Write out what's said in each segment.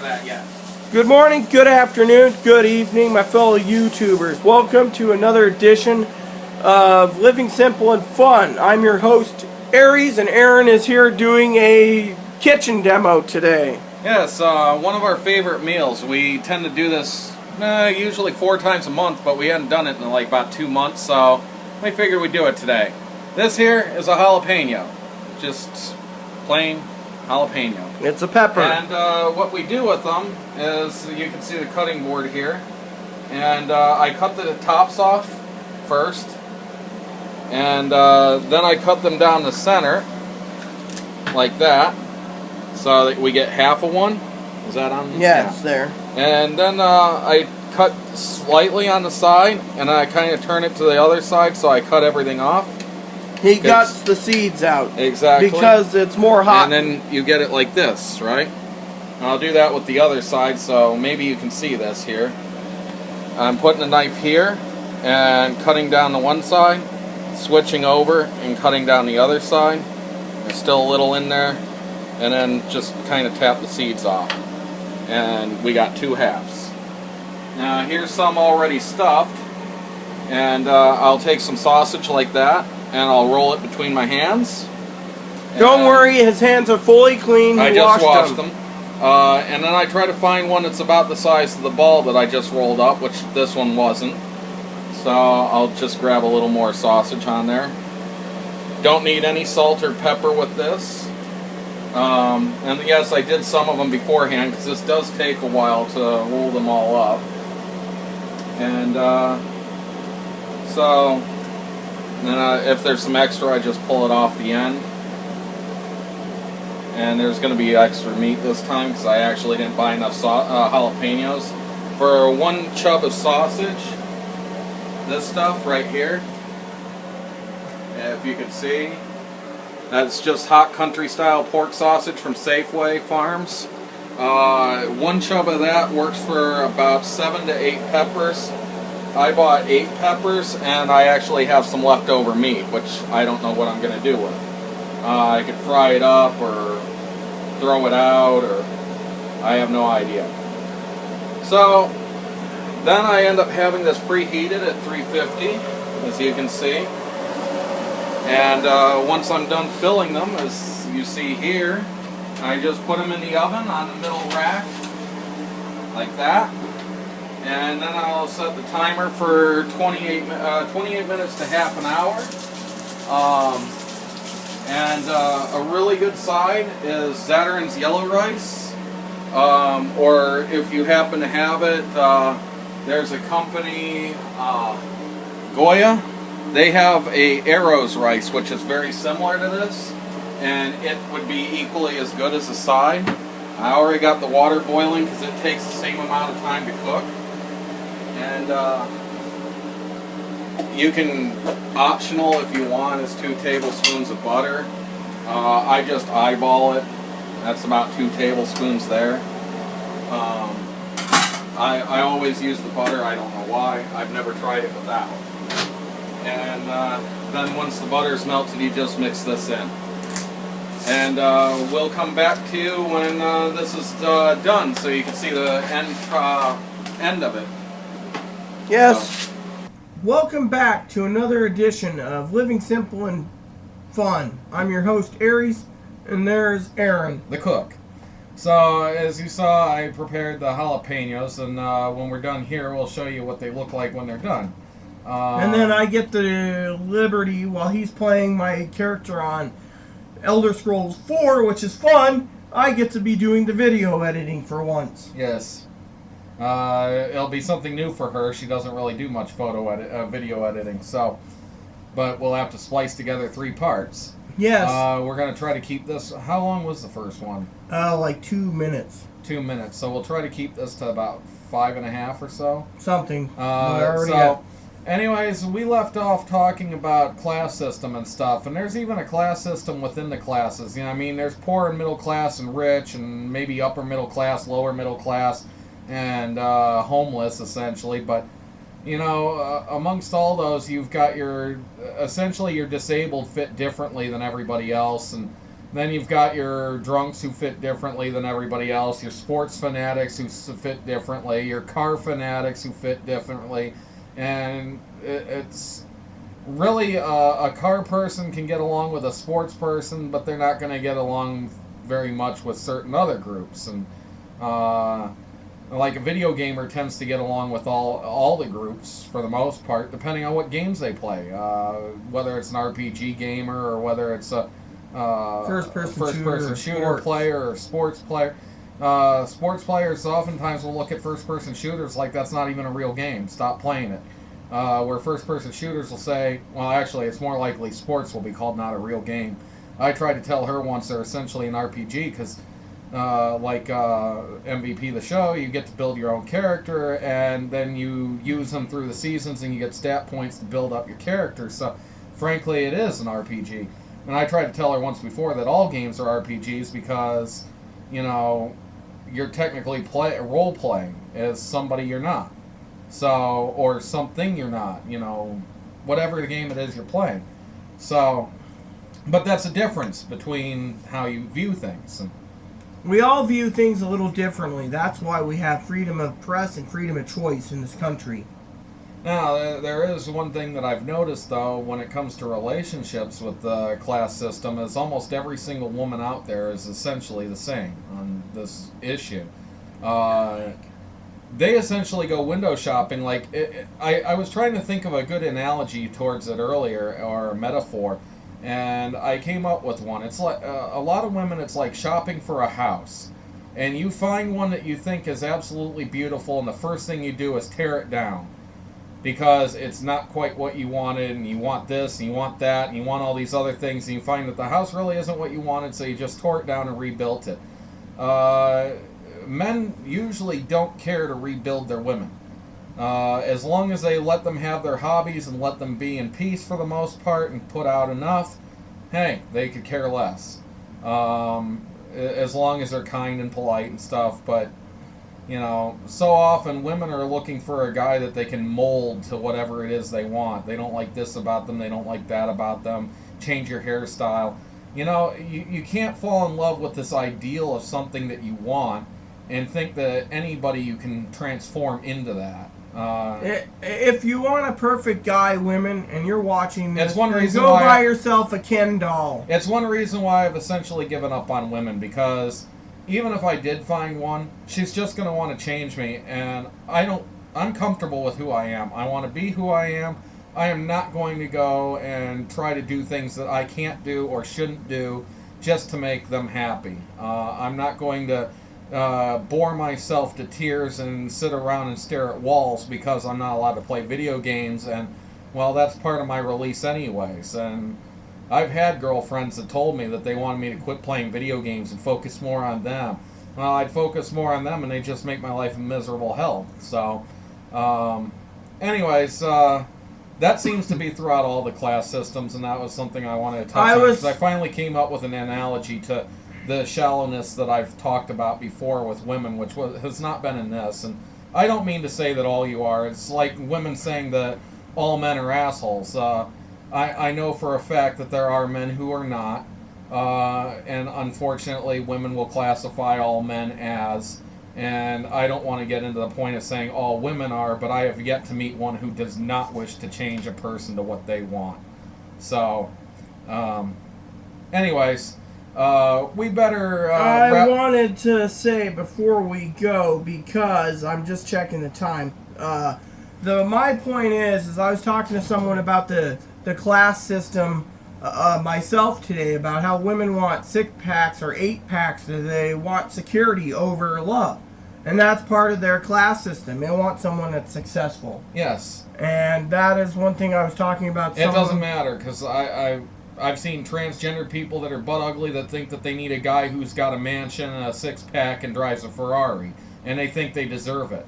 that yet. Good morning, good afternoon, good evening, my fellow YouTubers. Welcome to another edition of Living Simple and Fun. I'm your host, Aries, and Aaron is here doing a kitchen demo today. Yes, one of our favorite meals. We tend to do this usually 4 times a month, but we hadn't done it in like about 2 months, so we figured we'd do it today. This here is a jalapeno. Just plain jalapeno. It's a pepper. And what we do with them is, you can see the cutting board here, and I cut the tops off first, and then I cut them down the center like that, so that we get half of one. Is that on? Yeah, it's there. And then I cut slightly on the side, and then I kind of turn it to the other side, so I cut everything off. He guts the seeds out. Exactly. Because it's more hot. And then you get it like this, right? And I'll do that with the other side, so maybe you can see this here. I'm putting the knife here and cutting down the one side, switching over and cutting down the other side. There's still a little in there, and then just kind of tap the seeds off. And we got 2 halves. Now here's some already stuffed, and I'll take some sausage like that, and I'll roll it between my hands. Don't worry, his hands are fully clean. I just washed them. And then I try to find one that's about the size of the ball that I just rolled up, which this one wasn't. So I'll just grab a little more sausage on there. Don't need any salt or pepper with this. And yes, I did some of them beforehand, because this does take a while to roll them all up. And so then if there's some extra, I just pull it off the end. And there's going to be extra meat this time, because I actually didn't buy enough jalapenos. For 1 chub of sausage, this stuff right here, if you can see, that's just hot country style pork sausage from Safeway Farms. 1 chub of that works for about 7 to 8 peppers. I bought 8 peppers, and I actually have some leftover meat, which I don't know what I'm going to do with. I could fry it up or throw it out, or I have no idea. So then I end up having this preheated at 350, as you can see. And once I'm done filling them, as you see here, I just put them in the oven on the middle rack, like that. And then I'll set the timer for 28 minutes to half an hour. And a really good side is Zatarain's yellow rice. Or if you happen to have it, there's a company, Goya. They have a Arrow's rice, which is very similar to this, and it would be equally as good as a side. I already got the water boiling, because it takes the same amount of time to cook. And you can, optional if you want, is 2 tablespoons of butter. I just eyeball it. That's about 2 tablespoons there. I always use the butter. I don't know why. I've never tried it without. And then once the butter's melted, you just mix this in. And we'll come back to you when this is done, so you can see the end of it. Yes. So. Welcome back to another edition of Living Simple and Fun. I'm your host, Aries, and there's Aaron, the cook. So, as you saw, I prepared the jalapenos, and when we're done here, we'll show you what they look like when they're done. And then I get the liberty, while he's playing my character on Elder Scrolls 4, which is fun, I get to be doing the video editing for once. Yes. It'll be something new for her. She doesn't really do much video editing, so. But we'll have to splice together 3 parts. Yes. We're going to try to keep this. How long was the first one? Like 2 minutes. 2 minutes. So we'll try to keep this to about 5.5 or so. Something. Anyways, we left off talking about class system and stuff, and there's even a class system within the classes. You know, I mean, there's poor and middle class and rich, and maybe upper middle class, lower middle class, and homeless, essentially. But, you know, amongst all those, you've got essentially your disabled fit differently than everybody else, and Then you've got your drunks who fit differently than everybody else, your sports fanatics who fit differently, your car fanatics who fit differently, and it's really a car person can get along with a sports person, but they're not going to get along very much with certain other groups. And like a video gamer tends to get along with all the groups for the most part, depending on what games they play. Whether it's an RPG gamer or whether it's a first-person shooter player or sports player. Sports players oftentimes will look at first-person shooters like that's not even a real game. Stop playing it. Where first-person shooters will say, well, actually, it's more likely sports will be called not a real game. I tried to tell her once they're essentially an RPG because, like MVP the show, you get to build your own character and then you use them through the seasons and you get stat points to build up your character. So, frankly, it is an RPG. And I tried to tell her once before that all games are RPGs because, you know, you're technically role-playing as somebody you're not. So, or something you're not, you know, whatever the game it is you're playing. So, but that's a difference between how you view things. And we all view things a little differently. That's why we have freedom of press and freedom of choice in this country. now, there is one thing that I've noticed, though, when it comes to relationships with the class system, is almost every single woman out there is essentially the same on this issue. They essentially go window shopping. Like I was trying to think of a good analogy towards it earlier, or a metaphor, and I came up with one. It's like a lot of women. It's like shopping for a house, and you find one that you think is absolutely beautiful, and the first thing you do is tear it down because it's not quite what you wanted, and you want this, and you want that, and you want all these other things, and you find that the house really isn't what you wanted, so you just tore it down and rebuilt it. Men usually don't care to rebuild their women. As long as they let them have their hobbies and let them be in peace for the most part and put out enough, hey, they could care less. As long as they're kind and polite and stuff. But, you know, so often women are looking for a guy that they can mold to whatever it is they want. They don't like this about them. They don't like that about them. Change your hairstyle. You know, you can't fall in love with this ideal of something that you want and think that anybody you can transform into that. If you want a perfect guy, women, and you're watching this, it's one reason go why buy yourself a Ken doll. It's one reason why I've essentially given up on women, because even if I did find one, she's just going to want to change me, and I'm comfortable with who I am. I want to be who I am. I am not going to go and try to do things that I can't do or shouldn't do just to make them happy. I'm not going to bore myself to tears and sit around and stare at walls because I'm not allowed to play video games, and, well, that's part of my release anyways. And I've had girlfriends that told me that they wanted me to quit playing video games and focus more on them. Well, I'd focus more on them and they just make my life a miserable hell. So, anyways, that seems to be throughout all the class systems, and that was something I wanted to touch on, because I finally came up with an analogy to the shallowness that I've talked about before with women, which has not been in this. And I don't mean to say that all you are. It's like women saying that all men are assholes. I know for a fact that there are men who are not, and unfortunately women will classify all men as, and I don't want to get into the point of saying all women are, but I have yet to meet one who does not wish to change a person to what they want. So, anyways, we better I wanted to say before we go, because I'm just checking the time, my point is I was talking to someone about the class system myself today, about how women want 6-packs or 8-packs, and they want security over love. And that's part of their class system. They want someone that's successful. Yes. And that is one thing I was talking about. It doesn't matter, because I've seen transgender people that are butt ugly that think that they need a guy who's got a mansion and a 6-pack and drives a Ferrari, and they think they deserve it.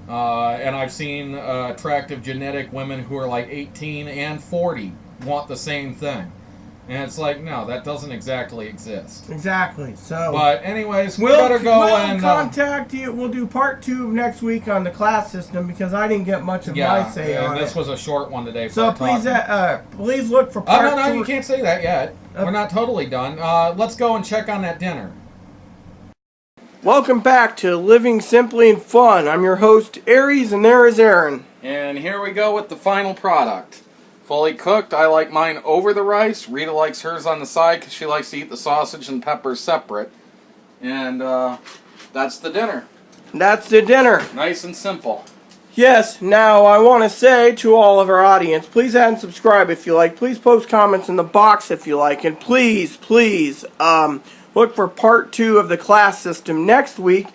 And I've seen attractive genetic women who are like 18 and 40 want the same thing. And it's like, no, that doesn't exactly exist. Exactly. So, but anyways, we better go we'll contact you. We'll do part 2 of next week on the class system because I didn't get much of my say on it. And this was a short one today. So please look for part 2. No, you can't say that yet. We're not totally done. Let's go and check on that dinner. Welcome back to Living Simply and Fun. I'm your host, Aries, and there is Aaron. And here we go with the final product. Fully cooked. I like mine over the rice. Rita likes hers on the side because she likes to eat the sausage and peppers separate. And that's the dinner. That's the dinner. Nice and simple. Yes, now I want to say to all of our audience, please add and subscribe if you like. Please post comments in the box if you like. And please, look for part 2 of the class system next week.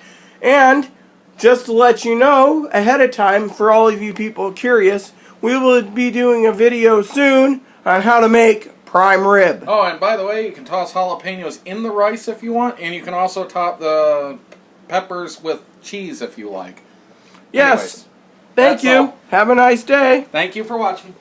And just to let you know ahead of time, for all of you people curious, we will be doing a video soon on how to make prime rib. Oh, and by the way, you can toss jalapenos in the rice if you want, and you can also top the peppers with cheese if you like. Yes. Anyways, thank you. All. Have a nice day. Thank you for watching.